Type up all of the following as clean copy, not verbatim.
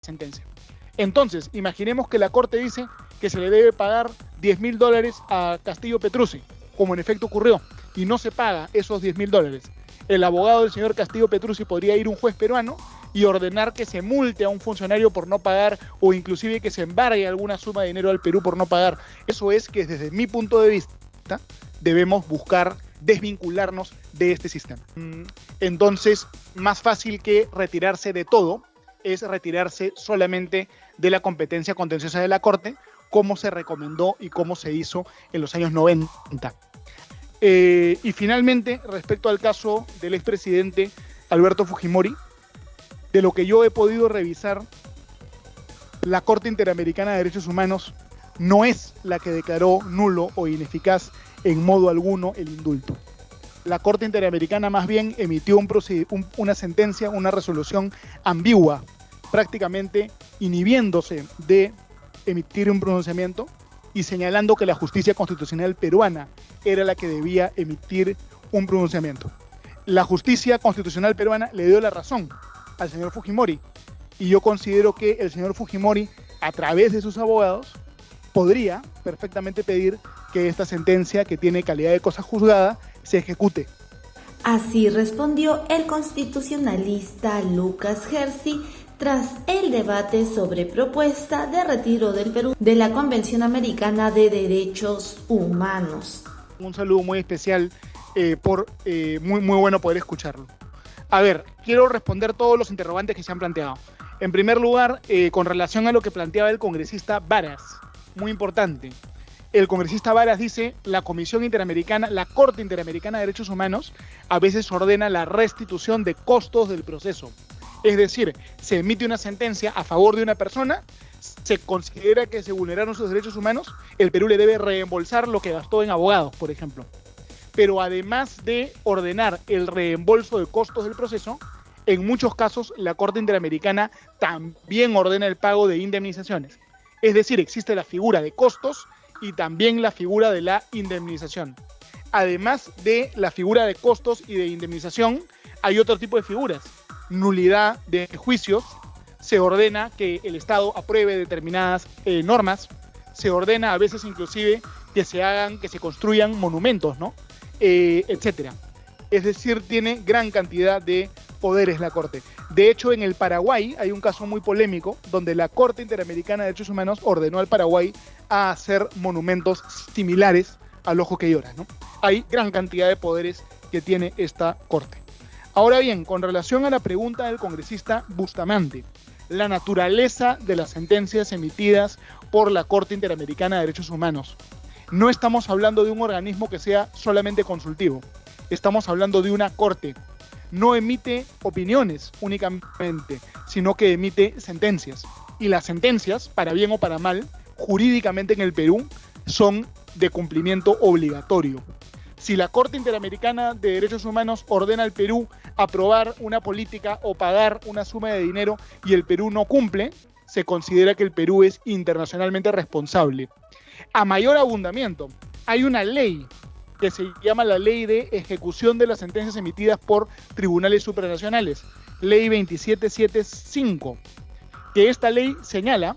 sentencia. Entonces, imaginemos que la Corte dice que se le debe pagar $10.000 a Castillo Petrucci, como en efecto ocurrió, y no se paga esos $10.000. El abogado del señor Castillo Petrucci podría ir a un juez peruano y ordenar que se multe a un funcionario por no pagar, o inclusive que se embargue alguna suma de dinero al Perú por no pagar. Eso es que desde mi punto de vista debemos buscar desvincularnos de este sistema. Entonces, más fácil que retirarse de todo es retirarse solamente de la competencia contenciosa de la Corte, como se recomendó y como se hizo en los años 90. Y finalmente, respecto al caso del expresidente Alberto Fujimori, de lo que yo he podido revisar, la Corte Interamericana de Derechos Humanos no es la que declaró nulo o ineficaz en modo alguno el indulto. La Corte Interamericana más bien emitió una sentencia, una resolución ambigua, prácticamente inhibiéndose de emitir un pronunciamiento y señalando que la justicia constitucional peruana era la que debía emitir un pronunciamiento. La justicia constitucional peruana le dio la razón al señor Fujimori, y yo considero que el señor Fujimori, a través de sus abogados, podría perfectamente pedir que esta sentencia, que tiene calidad de cosa juzgada, se ejecute. Así respondió el constitucionalista Lucas Herzi tras el debate sobre propuesta de retiro del Perú de la Convención Americana de Derechos Humanos. Un saludo muy especial, muy bueno poder escucharlo. A ver, quiero responder todos los interrogantes que se han planteado. En primer lugar, con relación a lo que planteaba el congresista Varas, muy importante. El congresista Varas dice, la Comisión Interamericana, la Corte Interamericana de Derechos Humanos, a veces ordena la restitución de costos del proceso. Es decir, se emite una sentencia a favor de una persona, se considera que se vulneraron sus derechos humanos, el Perú le debe reembolsar lo que gastó en abogados, por ejemplo. Pero además de ordenar el reembolso de costos del proceso, en muchos casos la Corte Interamericana también ordena el pago de indemnizaciones. Es decir, existe la figura de costos y también la figura de la indemnización. Además de la figura de costos y de indemnización, hay otro tipo de figuras. Nulidad de juicios, se ordena que el Estado apruebe determinadas normas, se ordena a veces inclusive que se construyan monumentos, ¿no? Etcétera. Es decir, tiene gran cantidad de poderes la Corte. De hecho, en el Paraguay hay un caso muy polémico donde la Corte Interamericana de Derechos Humanos ordenó al Paraguay a hacer monumentos similares al Ojo que Llora, ¿no? Hay gran cantidad de poderes que tiene esta Corte. Ahora bien, con relación a la pregunta del congresista Bustamante, la naturaleza de las sentencias emitidas por la Corte Interamericana de Derechos Humanos. No estamos hablando de un organismo que sea solamente consultivo. Estamos hablando de una corte. No emite opiniones únicamente, sino que emite sentencias. Y las sentencias, para bien o para mal, jurídicamente en el Perú, son de cumplimiento obligatorio. Si la Corte Interamericana de Derechos Humanos ordena al Perú aprobar una política o pagar una suma de dinero y el Perú no cumple, se considera que el Perú es internacionalmente responsable. A mayor abundamiento, hay una ley que se llama la Ley de Ejecución de las Sentencias Emitidas por Tribunales Supranacionales, Ley 27775, que esta ley señala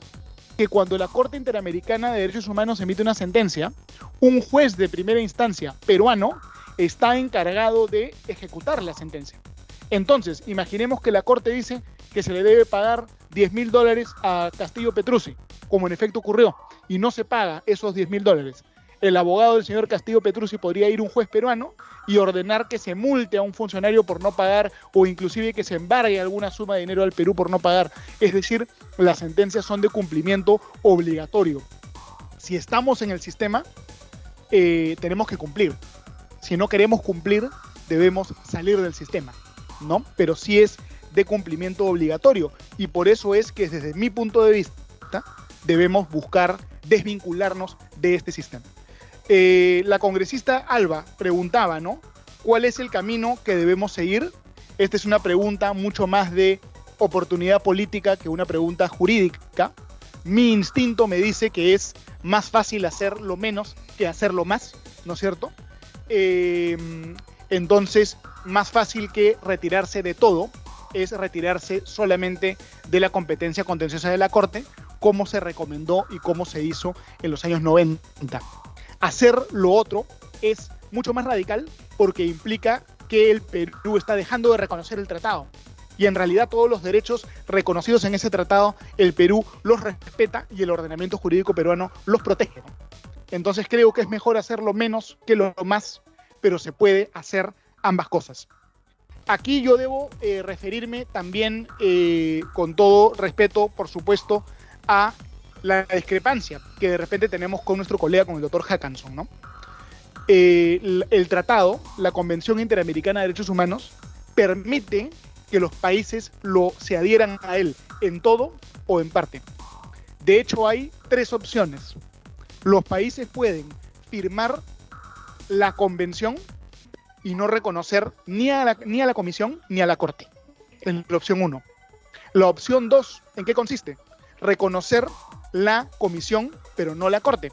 que cuando la Corte Interamericana de Derechos Humanos emite una sentencia, un juez de primera instancia peruano está encargado de ejecutar la sentencia. Entonces, imaginemos que la Corte dice que se le debe pagar $10.000 a Castillo Petrucci, como en efecto ocurrió, y no se paga esos $10.000. El abogado del señor Castillo Petrucci podría ir a un juez peruano y ordenar que se multe a un funcionario por no pagar, o inclusive que se embargue alguna suma de dinero al Perú por no pagar. Es decir, las sentencias son de cumplimiento obligatorio. Si estamos en el sistema, tenemos que cumplir. Si no queremos cumplir, debemos salir del sistema, ¿no? Pero sí es de cumplimiento obligatorio, y por eso es que desde mi punto de vista debemos buscar desvincularnos de este sistema. La congresista Alba preguntaba, ¿no?, ¿cuál es el camino que debemos seguir? Esta es una pregunta mucho más de oportunidad política que una pregunta jurídica. Mi instinto me dice que es más fácil hacer lo menos que hacerlo más, ¿no es cierto? Entonces, más fácil que retirarse de todo es retirarse solamente de la competencia contenciosa de la Corte, como se recomendó y como se hizo en los años 90. Hacer lo otro es mucho más radical porque implica que el Perú está dejando de reconocer el tratado. Y en realidad todos los derechos reconocidos en ese tratado, el Perú los respeta y el ordenamiento jurídico peruano los protege. Entonces creo que es mejor hacerlo menos que lo más, pero se puede hacer ambas cosas. Aquí yo debo referirme también, con todo respeto, por supuesto, a la discrepancia que de repente tenemos con nuestro colega, con el doctor Hackanson, ¿no? El tratado, la Convención Interamericana de Derechos Humanos, permite que los países se adhieran a él en todo o en parte. De hecho, hay 3 opciones. Los países pueden firmar la convención y no reconocer ni a la Comisión ni a la Corte. En la opción 1. La opción 2, ¿en qué consiste? Reconocer la Comisión, pero no la Corte.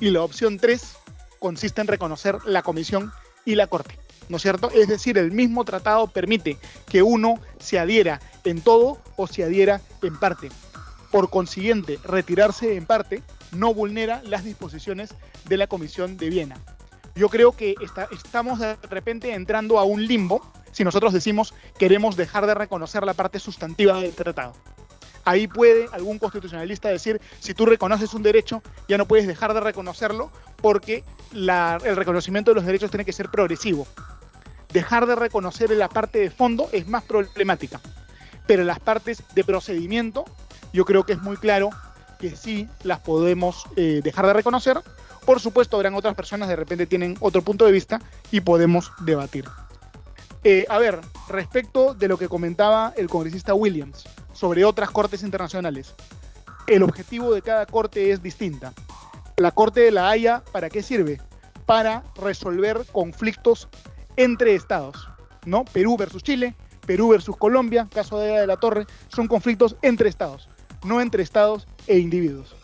Y la opción 3 consiste en reconocer la Comisión y la Corte, ¿no es cierto? Es decir, el mismo tratado permite que uno se adhiera en todo o se adhiera en parte. Por consiguiente, retirarse en parte no vulnera las disposiciones de la Comisión de Viena. Yo creo que estamos de repente entrando a un limbo si nosotros decimos queremos dejar de reconocer la parte sustantiva del tratado. Ahí puede algún constitucionalista decir, si tú reconoces un derecho, ya no puedes dejar de reconocerlo porque el reconocimiento de los derechos tiene que ser progresivo. Dejar de reconocer la parte de fondo es más problemática, pero las partes de procedimiento, yo creo que es muy claro que sí las podemos dejar de reconocer. Por supuesto, habrán otras personas de repente tienen otro punto de vista y podemos debatir. Respecto de lo que comentaba el congresista Williams sobre otras cortes internacionales, el objetivo de cada corte es distinta. La Corte de la Haya, ¿para qué sirve? Para resolver conflictos entre estados, ¿no? Perú versus Chile, Perú versus Colombia, caso de Aya de la Torre, son conflictos entre estados, no entre estados e individuos.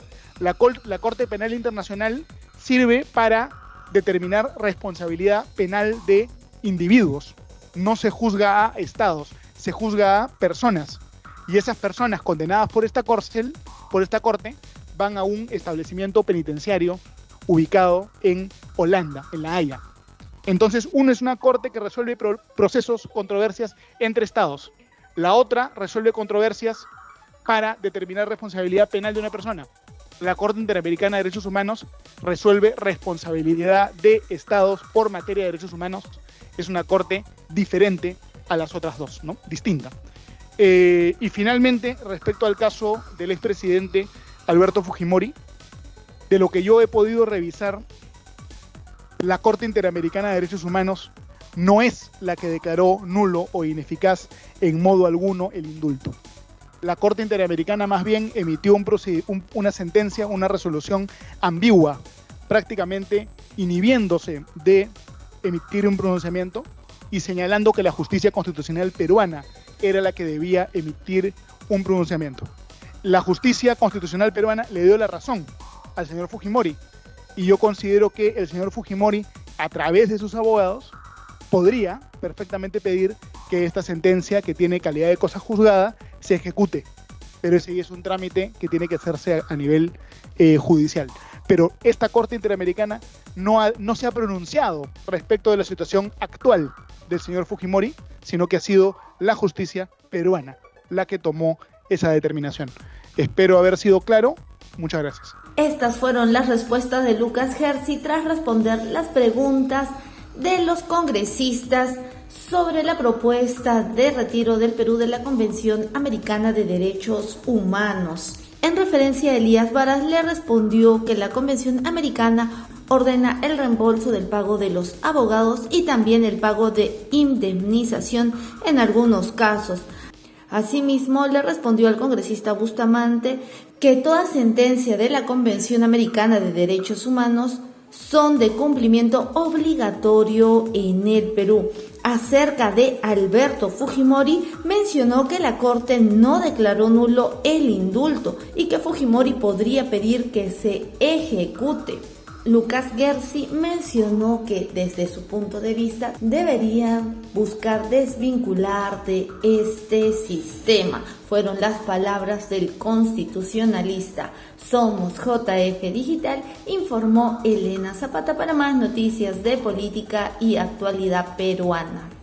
La Corte Penal Internacional sirve para determinar responsabilidad penal de individuos. No se juzga a estados, se juzga a personas. Y esas personas condenadas por esta corte van a un establecimiento penitenciario ubicado en Holanda, en La Haya. Entonces, uno es una corte que resuelve procesos, controversias entre estados. La otra resuelve controversias para determinar responsabilidad penal de una persona. La Corte Interamericana de Derechos Humanos resuelve responsabilidad de estados por materia de derechos humanos. Es una corte diferente a las otras dos, ¿no? Distinta. Y finalmente, respecto al caso del expresidente Alberto Fujimori, de lo que yo he podido revisar, la Corte Interamericana de Derechos Humanos no es la que declaró nulo o ineficaz en modo alguno el indulto. La Corte Interamericana más bien emitió una sentencia, una resolución ambigua, prácticamente inhibiéndose de emitir un pronunciamiento y señalando que la justicia constitucional peruana era la que debía emitir un pronunciamiento. La justicia constitucional peruana le dio la razón al señor Fujimori y yo considero que el señor Fujimori, a través de sus abogados, podría perfectamente pedir que esta sentencia, que tiene calidad de cosa juzgada, se ejecute. Pero ese es un trámite que tiene que hacerse a nivel judicial. Pero esta Corte Interamericana no se ha pronunciado respecto de la situación actual del señor Fujimori, sino que ha sido la justicia peruana la que tomó esa determinación. Espero haber sido claro. Muchas gracias. Estas fueron las respuestas de Lucas Hersi tras responder las preguntas de los congresistas sobre la propuesta de retiro del Perú de la Convención Americana de Derechos Humanos. En referencia, Elías Varas le respondió que la Convención Americana ordena el reembolso del pago de los abogados y también el pago de indemnización en algunos casos. Asimismo, le respondió al congresista Bustamante que toda sentencia de la Convención Americana de Derechos Humanos son de cumplimiento obligatorio en el Perú. Acerca de Alberto Fujimori, mencionó que la Corte no declaró nulo el indulto y que Fujimori podría pedir que se ejecute. Lucas Gersi mencionó que desde su punto de vista deberían buscar desvincular de este sistema. Fueron las palabras del constitucionalista. Somos JF Digital, informó Elena Zapata para más noticias de política y actualidad peruana.